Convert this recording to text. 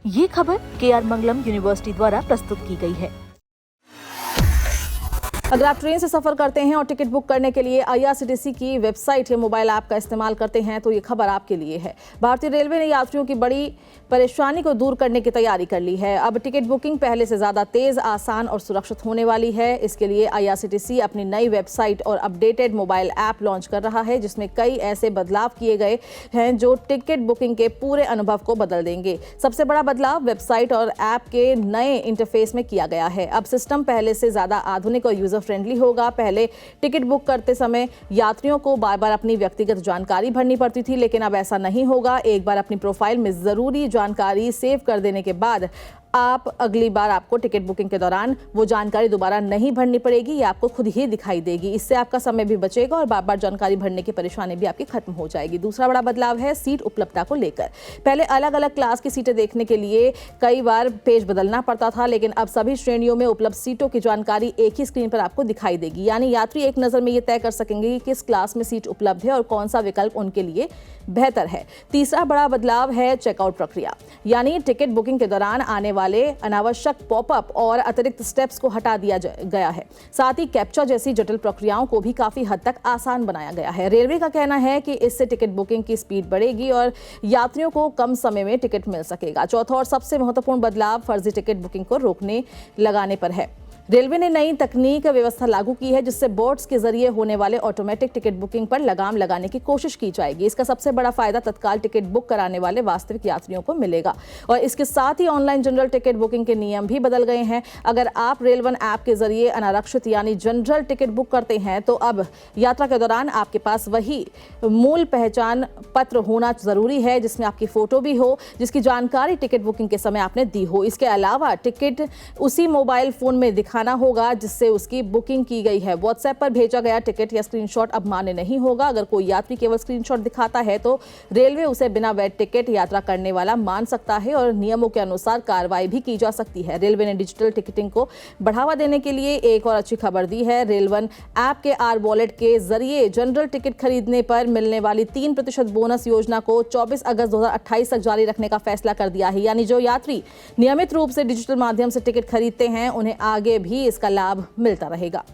ये खबर KR मंगलम university द्वारा प्रस्तुत की गई है। अगर आप ट्रेन से सफर करते हैं और टिकट बुक करने के लिए IRCTC की वेबसाइट या मोबाइल ऐप का इस्तेमाल करते हैं तो ये खबर आपके लिए है। भारतीय रेलवे ने यात्रियों की बड़ी परेशानी को दूर करने की तैयारी कर ली है। अब टिकट बुकिंग पहले से ज्यादा तेज, आसान और सुरक्षित होने वाली है। इसके लिए IRCTC अपनी नई वेबसाइट और अपडेटेड मोबाइल ऐप लॉन्च कर रहा है, जिसमें कई ऐसे बदलाव किए गए हैं जो टिकट बुकिंग के पूरे अनुभव को बदल देंगे। सबसे बड़ा बदलाव वेबसाइट और ऐप के नए इंटरफेस में किया गया है। अब सिस्टम पहले से ज्यादा आधुनिक और यूजर फ्रेंडली होगा। पहले टिकट बुक करते समय यात्रियों को बार बार अपनी व्यक्तिगत जानकारी भरनी पड़ती थी, लेकिन अब ऐसा नहीं होगा। एक बार अपनी प्रोफाइल में जरूरी जानकारी सेव कर देने के बाद आप अगली बार आपको टिकट बुकिंग के दौरान वो जानकारी दोबारा नहीं भरनी पड़ेगी, ये आपको खुद ही दिखाई देगी। इससे आपका समय भी बचेगा और बार बार जानकारी भरने की परेशानी भी आपकी खत्म हो जाएगी। दूसरा बड़ा बदलाव है सीट उपलब्धता को लेकर। पहले अलग अलग क्लास की सीटें देखने के लिए कई बार पेज बदलना पड़ता था, लेकिन अब सभी श्रेणियों में उपलब्ध सीटों की जानकारी एक ही स्क्रीन पर आपको दिखाई देगी। यानी यात्री एक नजर में ये तय कर सकेंगे कि किस क्लास में सीट उपलब्ध है और कौन सा विकल्प उनके लिए बेहतर है। तीसरा बड़ा बदलाव है चेकआउट प्रक्रिया, यानी टिकट बुकिंग के दौरान आने वाले अनावश्यक पॉपअप और अतिरिक्त स्टेप्स को हटा दिया गया है। साथ ही कैप्चा जैसी जटिल प्रक्रियाओं को भी काफी हद तक आसान बनाया गया है। रेलवे का कहना है कि इससे टिकट बुकिंग की स्पीड बढ़ेगी और यात्रियों को कम समय में टिकट मिल सकेगा। चौथा और सबसे महत्वपूर्ण बदलाव फर्जी टिकट बुकिंग को रोकने लगाने पर है। रेलवे ने नई तकनीक व्यवस्था लागू की है, जिससे बोट्स के जरिए होने वाले ऑटोमेटिक टिकट बुकिंग पर लगाम लगाने की कोशिश की जाएगी। इसका सबसे बड़ा फायदा तत्काल टिकट बुक कराने वाले वास्तविक यात्रियों को मिलेगा और इसके साथ ही ऑनलाइन जनरल टिकट बुकिंग के नियम भी बदल गए हैं। अगर आप रेलवन ऐप के जरिए अनारक्षित यानी जनरल टिकट बुक करते हैं तो अब यात्रा के दौरान आपके पास वही मूल पहचान पत्र होना जरूरी है, जिसमें आपकी फोटो भी हो, जिसकी जानकारी टिकट बुकिंग के समय आपने दी हो। इसके अलावा टिकट उसी मोबाइल फोन में दिखाना होगा जिससे उसकी बुकिंग की गई है। व्हाट्सएप पर भेजा गया टिकट या स्क्रीनशॉट अब मान्य नहीं होगा। अगर कोई यात्री केवल स्क्रीनशॉट दिखाता है तो रेलवे उसे बिना वैध टिकट यात्रा करने वाला मान सकता है और नियमों के अनुसार कार्रवाई भी की जा सकती है। रेलवे ने डिजिटल टिकटिंग को बढ़ावा देने के लिए एक और अच्छी खबर दी है। रेलवन ऐप के R वॉलेट के जरिए जनरल टिकट खरीदने पर मिलने वाली 3% बोनस योजना को 24 अगस्त 2028 तक जारी रखने का फैसला कर दिया है। यानी जो यात्री नियमित रूप से डिजिटल माध्यम से टिकट खरीदते हैं उन्हें आगे भी इसका लाभ मिलता रहेगा।